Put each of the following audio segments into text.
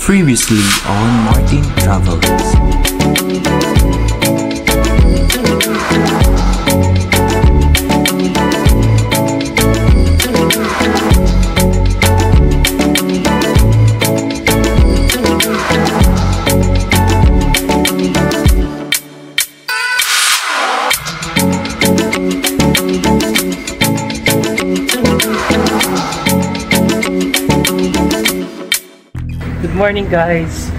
Previously on Martin Travels. Good morning guys!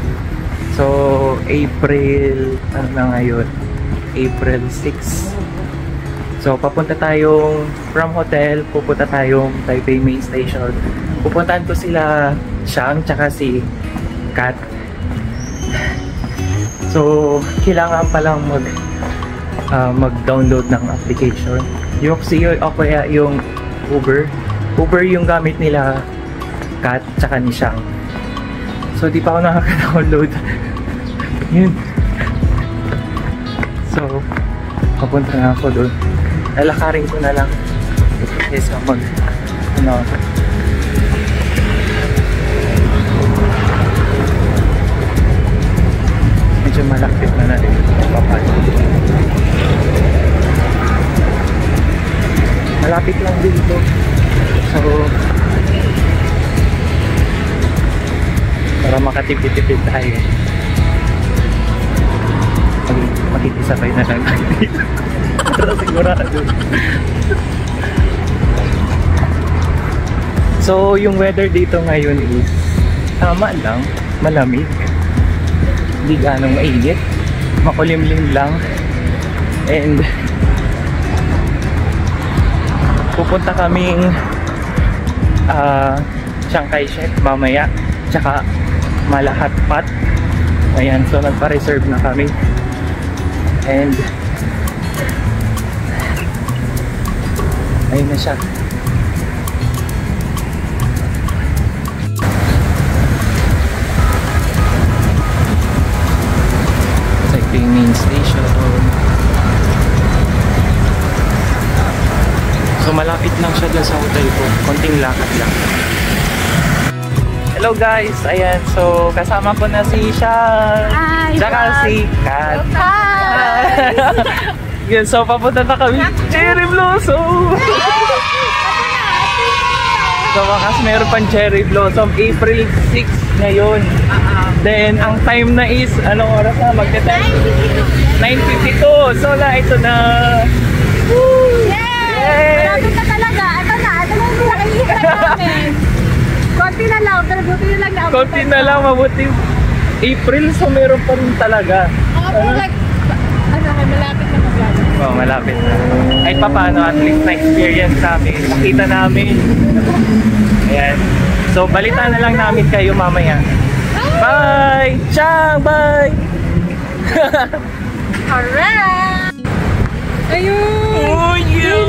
So, April, ano na ngayon? April 6. So, papunta tayong from hotel, pupunta tayong Taipei Main Station. Pupuntahan ko sila Shang, tsaka si Kat. So, kailangan palang mag-download ng application. Yung o kaya yung Uber. Uber yung gamit nila Kat, tsaka ni Shang. So, di pa ako nakaka-download. Yun. So, papunta na ako doon. Lalakarin ko na lang. Kesa medyo malapit na rin. Malapit lang dito. So, para makatipid-tipid tayo. Makikisabay na lang tayo dito. Para sigurado. So, yung weather dito ngayon is tama lang, malamig. Hindi ganong mainit. Makulimlim lang. And pupunta kaming Chiang Kai-shek mamaya. Tsaka Malahatpat. Ayan, so nagpa-reserve na kami. And ayun na siya. Taipei Main Station. So malapit lang siya dyan sa hotel ko. Konting lakad lang. Hello guys! Ayan, so kasama ko na si Shang. Hi! Tsaka si Kat. Hi! Yun, so papunta na kami. Cherry Blossom! So wakas meron pang Cherry Blossom. April 6 ngayon. Then, ang time na is, anong oras na? Magte-time? 9:52. So na, ito na. Woo! Yay! Malapit na talaga. Ito na. Ito na yung nakikita namin. Konti na lang. Pero buti na lang. Konti na lang. Mabuti. April, so meron pa rin talaga. Pero like, malapit na maglalo. Oh, malapit na. Ay pa paano, at least na-experience namin. Nakita namin. Ayan. So, balitaan na lang namin kayo mamaya. Bye! Chang! Bye! Alright! Ayun! Oh, you!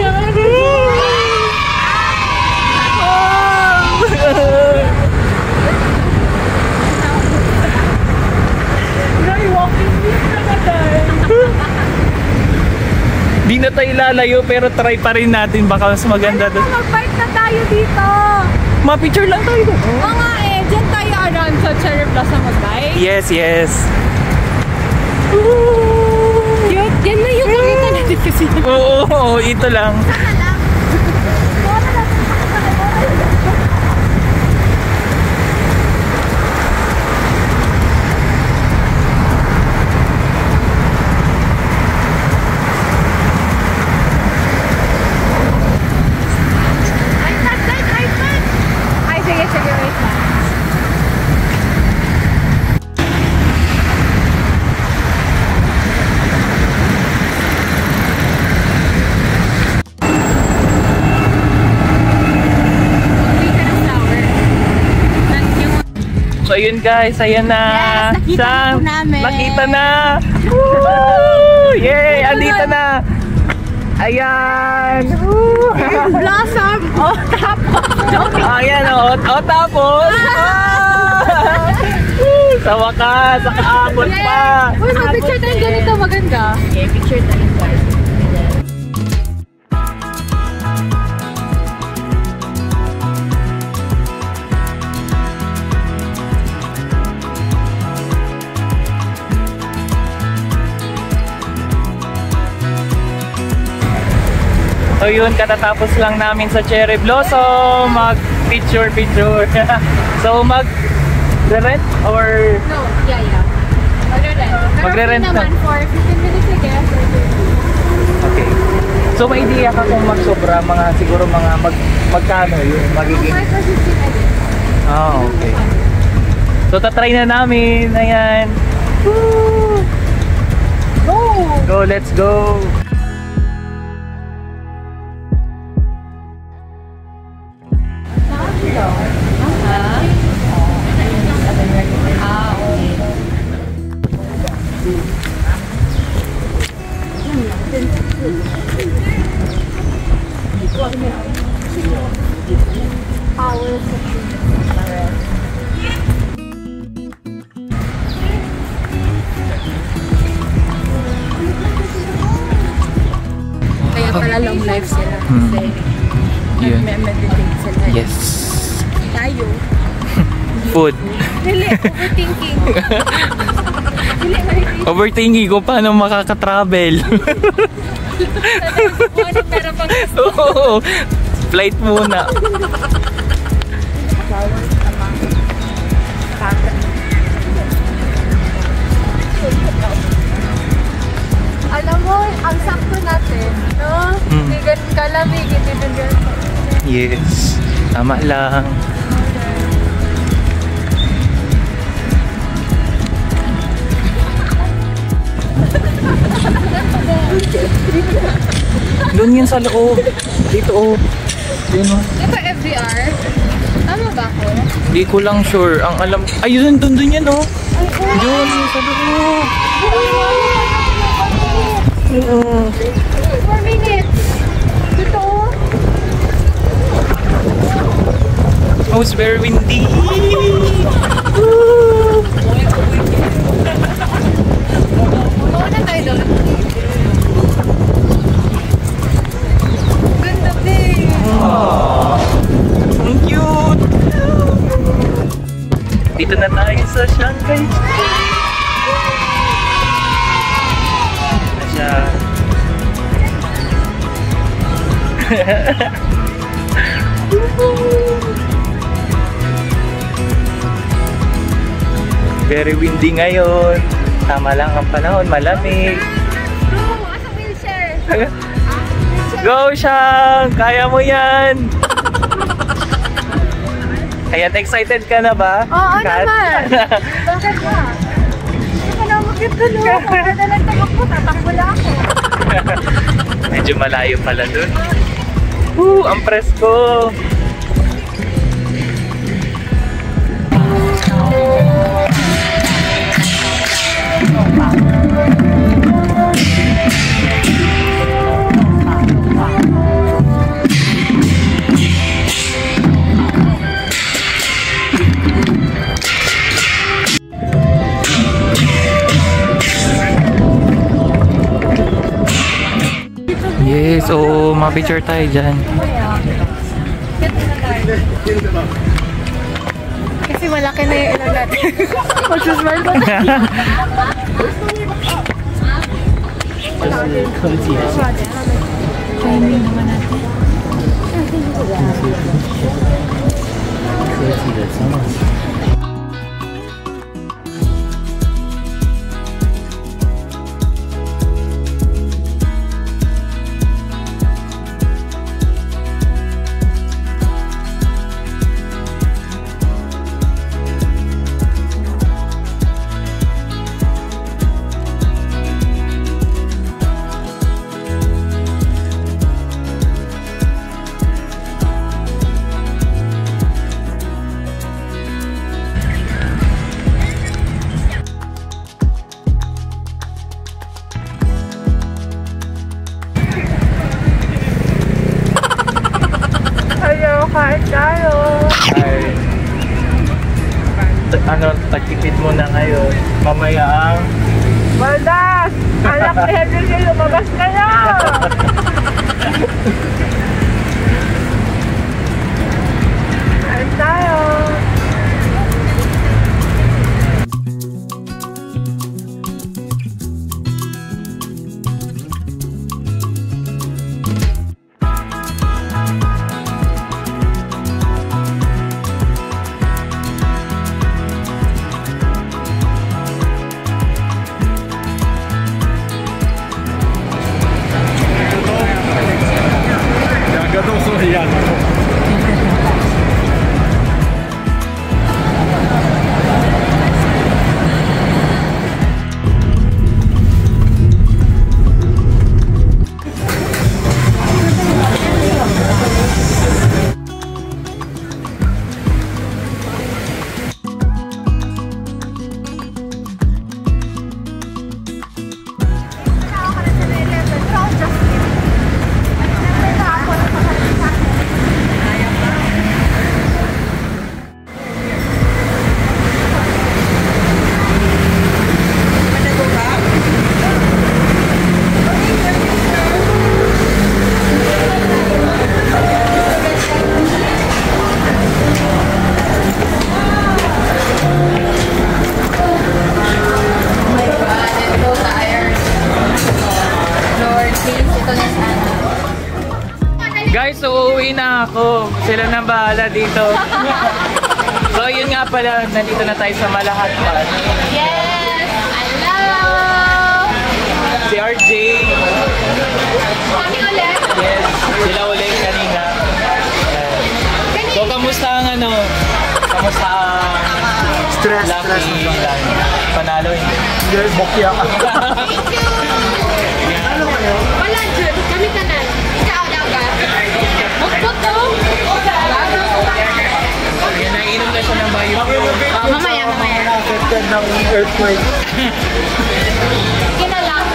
Di na tayo lalayo pero try pa rin natin, baka mas maganda doon. Mag-bike na tayo dito! Ma-picture lang tayo doon. Oo nga eh, dyan tayo around sa Cherry Blossom mag-bike. Yes, yes. Yan na yung nakita natin kasi. Oo, ito lang. Sana lang. So yun guys, ayan na. Yes, nakita na po namin. Nakita na. Woo! Yay! Andito na. Ayan. Blossom! Oh, tapos! Ayan o. O tapos. Sa wakas, nakaabot pa. Uy, mag-picture tayo ganito, maganda. Okay, picture tayo. So yun, katatapos lang namin sa Cherry Blossom, mag picture. So mag-rent or? No, yeah. Magre-rent. Magre-rent Pero naman for 15 minutes I guess. Okay. So may idea ka kung magsobra, siguro magkano yung magiging? 5 or 15 I guess. Okay. So tatry na namin, ayan. Woo! Go, let's go! Kaya pala long life sila kasi Yun. nag-meditate sila. Yes. Tayo. Food. Really, overthinking. Really, Overthinking kung paano makaka-travel. pero pag Oo. Flight muna. alam mo, ang sakto natin, no? Hindi ganun kalamig, hindi din ganun. Yes. Tama lang. Doon yan sa loob. Dito oh. Yun oh. Ito FDR? Tama ba ako? Hindi ko lang sure. Ang alam... Ayun, doon yan oh. Doon sa loob. 4 minutes. Dito. Oh, it's very windy. Mauna tayo doon. Ganda din. Ang cute. Dito na tayo sa Shanghai. Siya. Very windy ngayon. Tama lang ang panahon, malamig. Bro, asa wheelchair? Go, Shang! Kaya mo yan! Ayan, excited ka na ba? Oo Kat? naman. Bakit ba? Hindi ka na makitulo. Kaya na lang tamakbo, tatakbo lang ako. Medyo malayo pala dun. Ang presko! Yes, so ma-picture tayo dyan. Kasi malaki na yung ilan natin. Magsusmile ko na. Timing naman natin. Kain tayo. Ay, tagtipid mo na ngayon. Mamaya ang... Baldas! Anak ni Henry, lumabas ka na! Kain tayo. na ako. Sila na bahala dito. So yun nga pala, nandito na tayo sa Malahat Park. Yes! Hello! Si RJ. Kami ulit. Yes, sila ulit kanina. So kamusta ang ano? Kamusta ang Stress. lucky lang? Panalo eh. Yes, bokya ka. Thank you! Wala dyan. Kami tanan. Ikaw daw ka. Bukbuk daw. Yan, naiinom na siya ng bayo. Mamaya. Affected ng earthquake. Kinalang.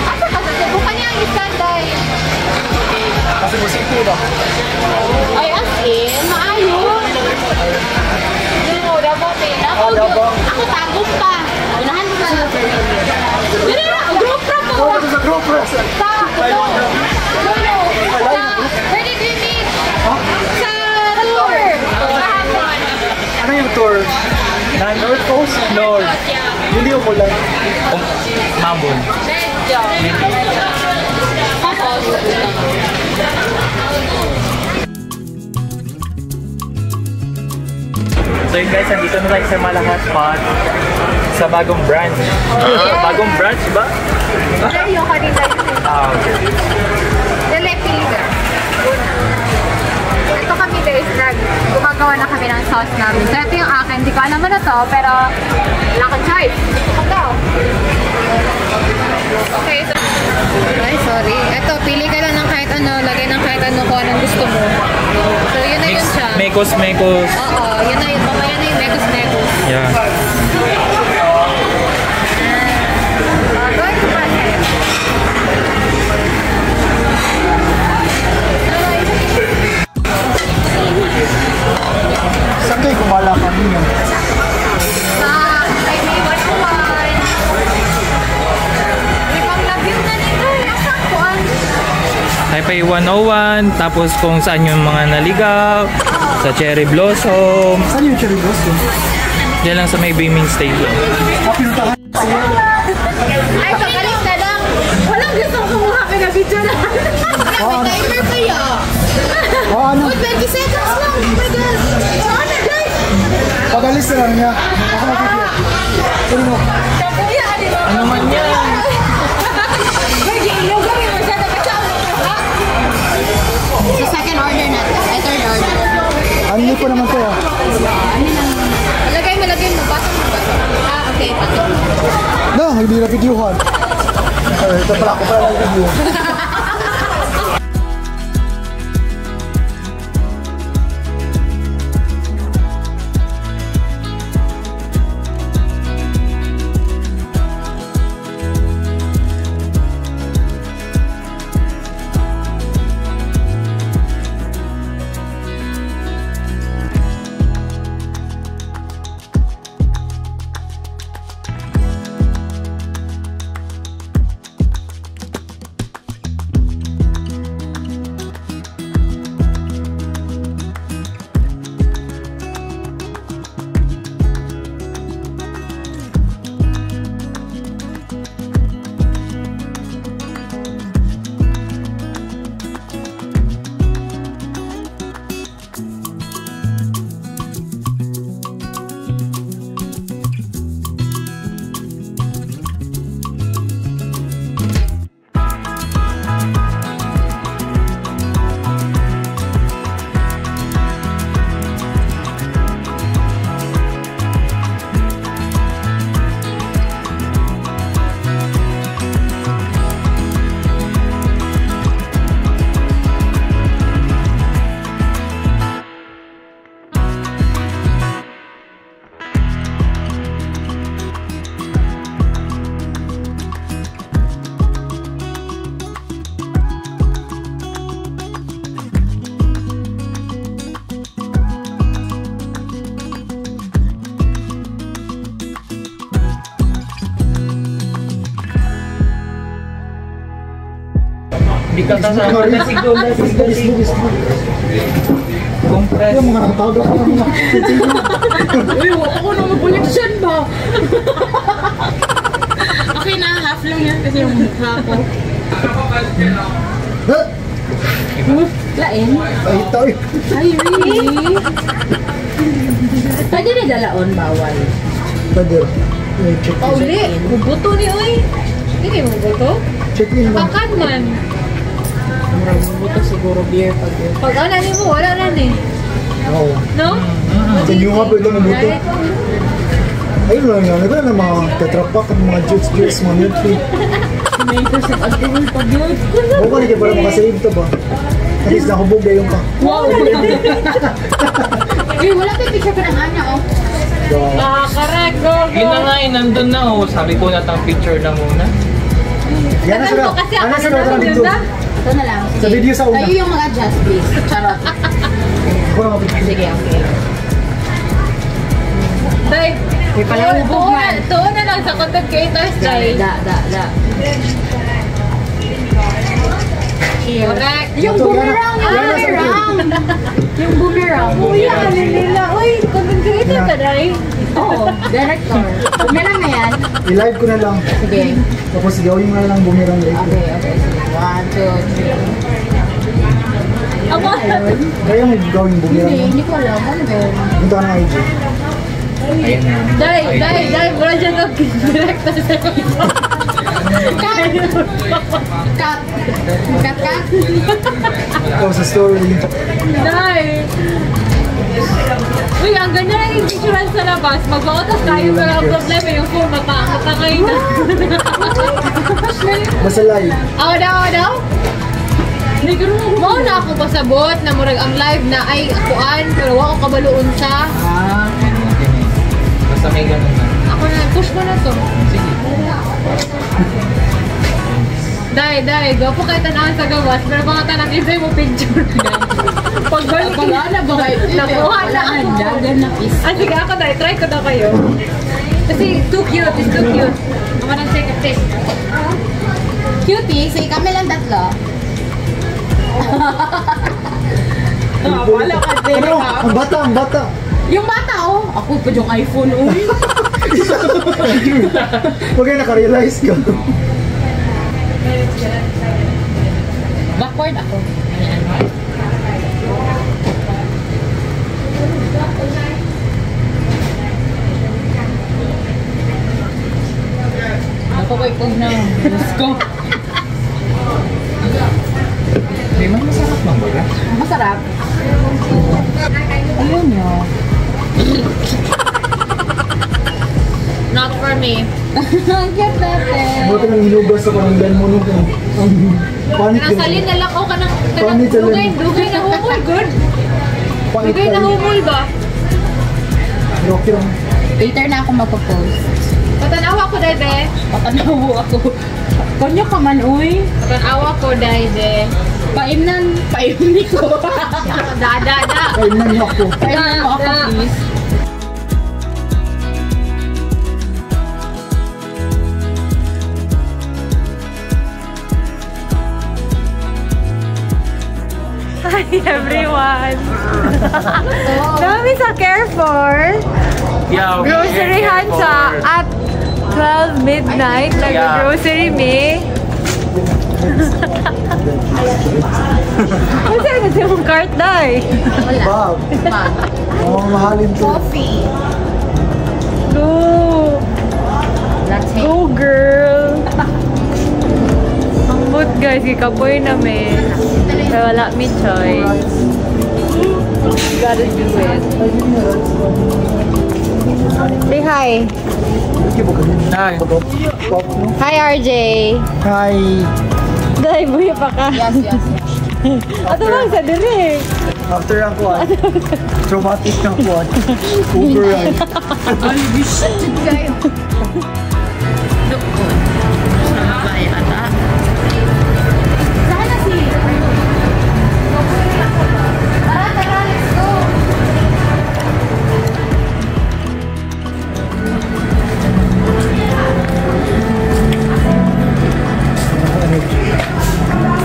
Asa ka sa bukan niya ang istanday. Kasi musik ba? Ay, as in, maayo. Dino, dabang ako tagong pa. Unahan mo na. Dino, group rap ako. Oh, sa group rest. Sa, where did we meet? Sa tour. Ano yung tour? North Coast? North. Hindi ko lang. Mambon. Medyo. So yun guys, nandito na tayo sa Malahat Park. Sa bagong branch. Bagong branch ba? Ay, yung kanina yun. Ah, okay. Dali, Piliga. Ito kami guys, gumagawa na kami ng sauce namin. So ito yung akin, hindi ko alam ano to, pero wala kang choice. Ito daw. Okay, so... Ay, sorry. Ito, pili ka lang ng kahit ano, lagay ng kahit ano kung anong gusto mo. So yun na yun siya. Mekos. Oo, yun na yun. Mamaya na yung mekos. Yeah. Going to process. Saan kayo kumala kami yun? Sa Taipei 101. May pang-love na nito. Nasaan ko ang... Taipei 101, tapos kung saan yung mga naligaw, sa Cherry Blossom, Saan yung cherry blossom? diyan lang sa may Beaming Stadium. Pinuntahan sa'yo. Ay, pagalis na lang. Walang gustong kumuha ka na video na. May timer kaya. Ano? 20 seconds lang. Oh my God. Ano, guys? Pagalis na lang niya. Ako mag-video. Sino mo? Kuya, di ba? Ano man yan? Sige, yung gawin mo siya na kasama. So, second order natin. Ay, third order. Ano po naman to? Lagay mo. Bato mo ba? Ah, okay. Bato. No, hindi na videohan. Ito pala ako pala video. Di ka kasama na siguro. Compress. Yung mga nakatawag ako ng mga Uy, wala ko na mag-connection ba? Okay na, half lang yan kasi yung mukha ko. Lain? Ay, tayo. Ay, really? Pwede na dalaon, bawal. Pwede. Check in. Pauli, bubuto ni Uy. Hindi mo bubuto? Check in ba? Pakan man. Murang bubuto siguro beer pag yun. Pag ano mo, wala na ni. Oo. No? Tinyo nga pwede mabuto. Ayun lang yan. Nagkala na mga tetrapack at mga juice, mga milk tea. May percent alcohol pag yun. Oo ka na para makasave ito ba? At least nakubog na yung ka. Wow! Eh, wala pa picture ko ng Anya, oh. Karak, go, go! Yun na nga eh, nandun na oh. Sabi ko na tang picture na muna. Yan na sila. Ano sila ito na dito? Ito na lang. Sa video sa una. Kayo yung mag-adjust, please. Charot. Ako na mapicture. Sige, okay. Day, may palahubog man. Tuon na lang sa content creators, Day. Da. Correct. Yung boomerang. Yung boomerang. Uy, ano nila? Uy, content creator ka, Day. Oo, director. Boomerang na yan. I-live ko na lang. Sige. Tapos gawin mo na lang bumirang live ko. Okay. 1, 2, 3. Aba! Kaya may gawin bumirang mo. Hindi ko alam. Ano ba yun? Punta ka ng IG. Ayun na. Day, wala dyan mag-direct na sa Cut. Oh, sa story. Day! Uy, ang ganda ng picturean sa labas. Mag-autos tayo pero ang problema yung phone matangay na. Basta live. Ako daw? Hindi ko naman kumao na ako pasabot na murag ang live na ay akuan pero wako kabaloon siya. Basta may ganun na. Ako na, push mo na to. Sige. Day, gapo kahit tanahan sa gawas, pero mga tanang isay mo picture na. Pagbalik na ba kayo? Nakuha na ako. Ah, sige ako Day, try ko na kayo. Kasi too cute, it's too cute. I'm gonna take a pic. Cutie, sige kami lang tatlo. Wala ka din. Ano? Ang bata. Yung bata oh, ako pa yung iPhone oh. Huwag kayo nakarealize ka. Backward ako. Ayan. Ako kay kong na. Let's go. May mga masarap bang baga? Masarap. Ayun nyo. Not for me. Ang cute natin. Buti nang hinugas sa pananggan mo nung panik yun. Nasalin na lang ako ka ng Panit na lang. dugay na humol, good. Panit Dugay na humol ba? Okay lang. Later na ako magpo-post. Patanawa ko, Dede. Patanawa ako. Kanyo ka man, uy. Patanawa ko, Dede. Paimnan ko. Da. Kainan mo ako. Paimnan mo ako, please. Hi everyone! Dami sa Carrefour. Yeah, Groceryhan sa at 12 midnight. Nag-grocery me. Ano sa'yo na siyang cart dahil? Bob. Oh, mahalin to. Coffee. Go! Go girl! Ang mood guys, ikapoy namin. Pero wala may choice. Gotta do it. Say hi. Hi. Hi RJ. Hi. Dahil buhay pa ka. Yes. Ato lang sa direct. After ang kuwan. Traumatic ng kuwan. Uber ride.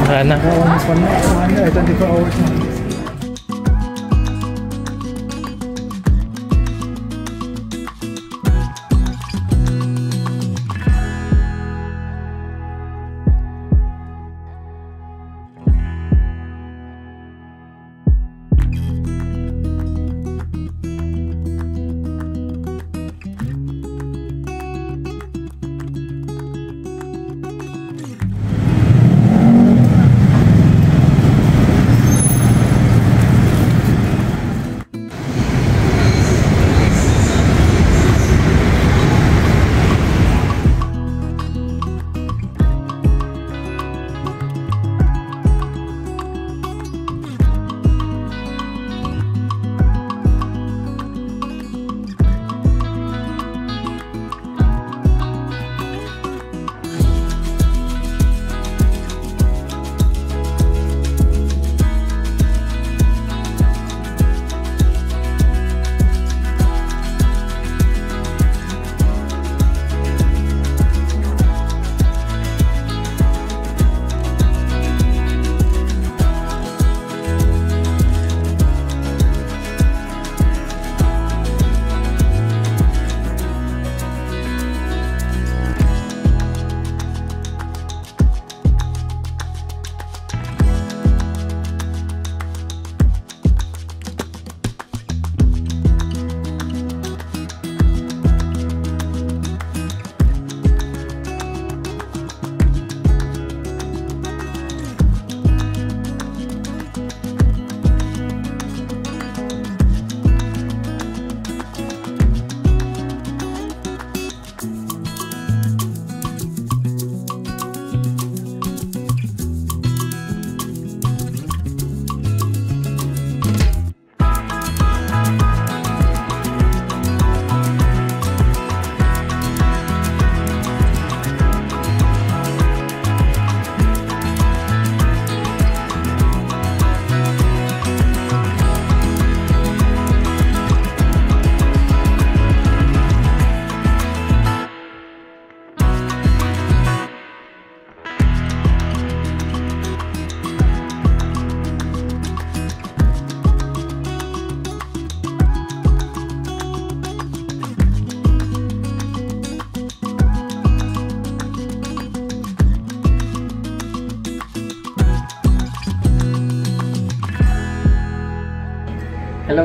Sana. Almost 24 hours na.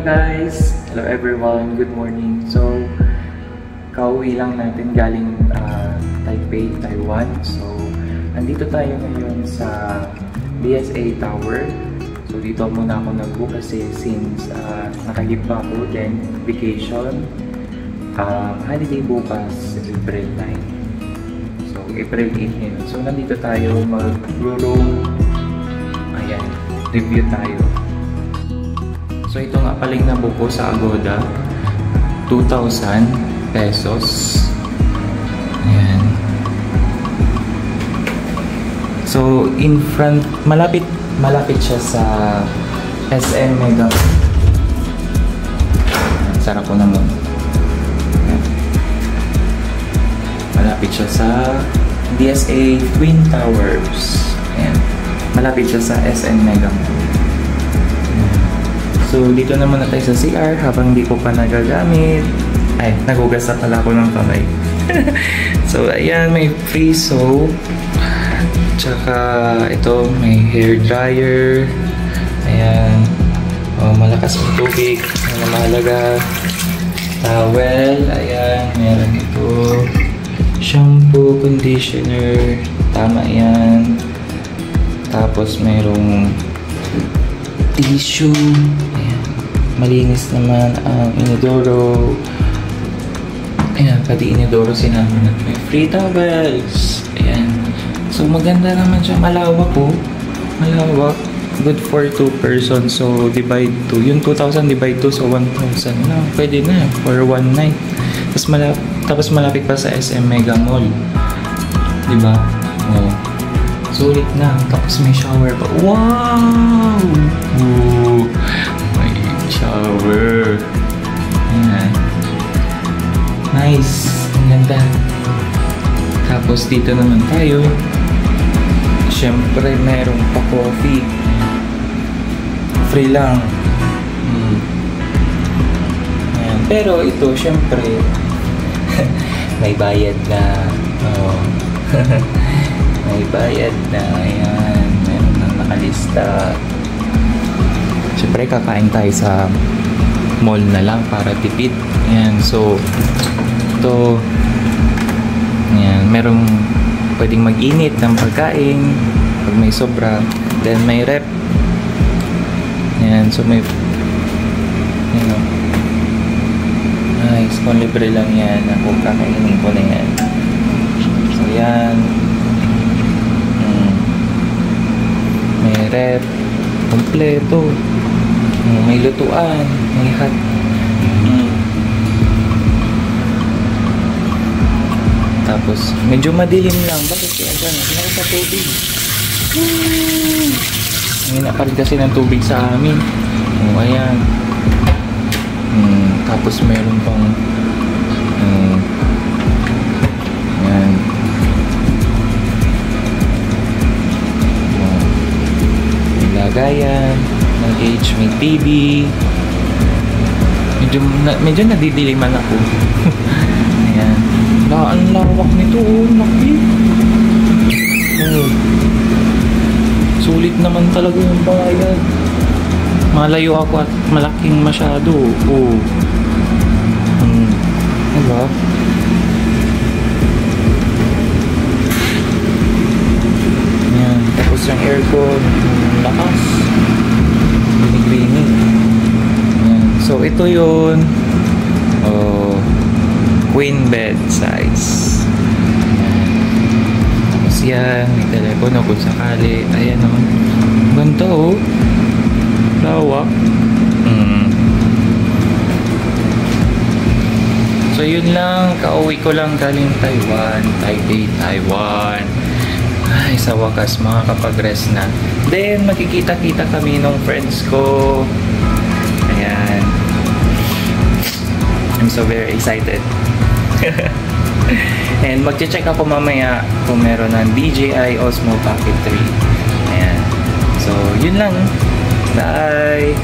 guys! Hello everyone! Good morning! So, kauwi lang natin galing Taipei, Taiwan. So, andito tayo ngayon sa DSA Tower. So, dito muna ako nag-book kasi since nakahip pa ako, then vacation. Holiday bukas, April 9. So, April 8 ngayon. So, nandito tayo mag-room. Ayan, review tayo. So, ito nga pala yung nabook ko sa Agoda. 2,000 pesos. Ayan. So, in front, malapit siya sa SM Mega. Sarap ko naman. Ayan. Malapit siya sa DSA Twin Towers. Ayan. Malapit siya sa SM Mega. So, dito naman na tayo sa CR habang hindi ko pa nagagamit. Ay, nagugas na pala ako ng kamay. So, ayan, may free soap. Tsaka, ito, may hair dryer. Ayan. Oh, malakas ang tubig. Ano mahalaga. Towel. Ayan, meron ito. Shampoo, conditioner. Tama yan. Tapos, merong tissue. Ayan. Malinis naman ang inodoro. Ayan, pati inodoro sinama. May free towels. Ayan. So, maganda naman siya. Malawak po. Malawak. Good for 2 persons. So, divide 2. Yung 2,000 divide 2 so 1,000 na. Pwede na. For 1 night. Tapos malapit pa sa SM Mega Mall. Diba? Oh. Sulit na. Tapos may shower pa. Wow! Ooh, may shower. Ayan. Nice. Ang ganda. Tapos dito naman tayo. Siyempre, merong pa coffee. Free lang. Ayan. Pero ito, siyempre, may bayad na. Oh. May bayad na. Ayan. Meron nang nakalista. Siyempre, kakain tayo sa mall na lang para tipid. Ayan. So, ito. Ayan. Merong pwedeng mag-init ng pagkain pag may sobra. Then, may rep. Ayan. So, may ayan. Nice. Kung libre lang yan. Ako kakainin ko na yan. So, yan. May rep, kompleto. May lutuan, may hot. Tapos, medyo madilim lang. Bakit kaya dyan? Meron pa tubig. May napalit kasi ng tubig sa amin. O, ayan. Tapos, meron pang ayan. Lagayan, nag-age, may TV. Medyo nadidiliman ako. Ayan. Ang lawak nito, oh. Laki. Oh. Sulit naman talaga yung bayad. Malayo ako at malaking masyado. Oh. Diba? Ayan. Tapos yung aircon, lakas. Binig-binig. So, ito yun. Queen bed size. Tapos yan. May telepono kung sakali. Ayan o. Ganda o. Lawak. So, yun lang. Kauwi ko lang galing Taiwan. Taipei, Taiwan. Ay, sa wakas, makakapag-rest na. Then, magkikita-kita kami ng friends ko. Ayan. I'm so very excited. And magche-check ako mamaya kung meron ng DJI Osmo Pocket 3. Ayan. So, yun lang. Bye!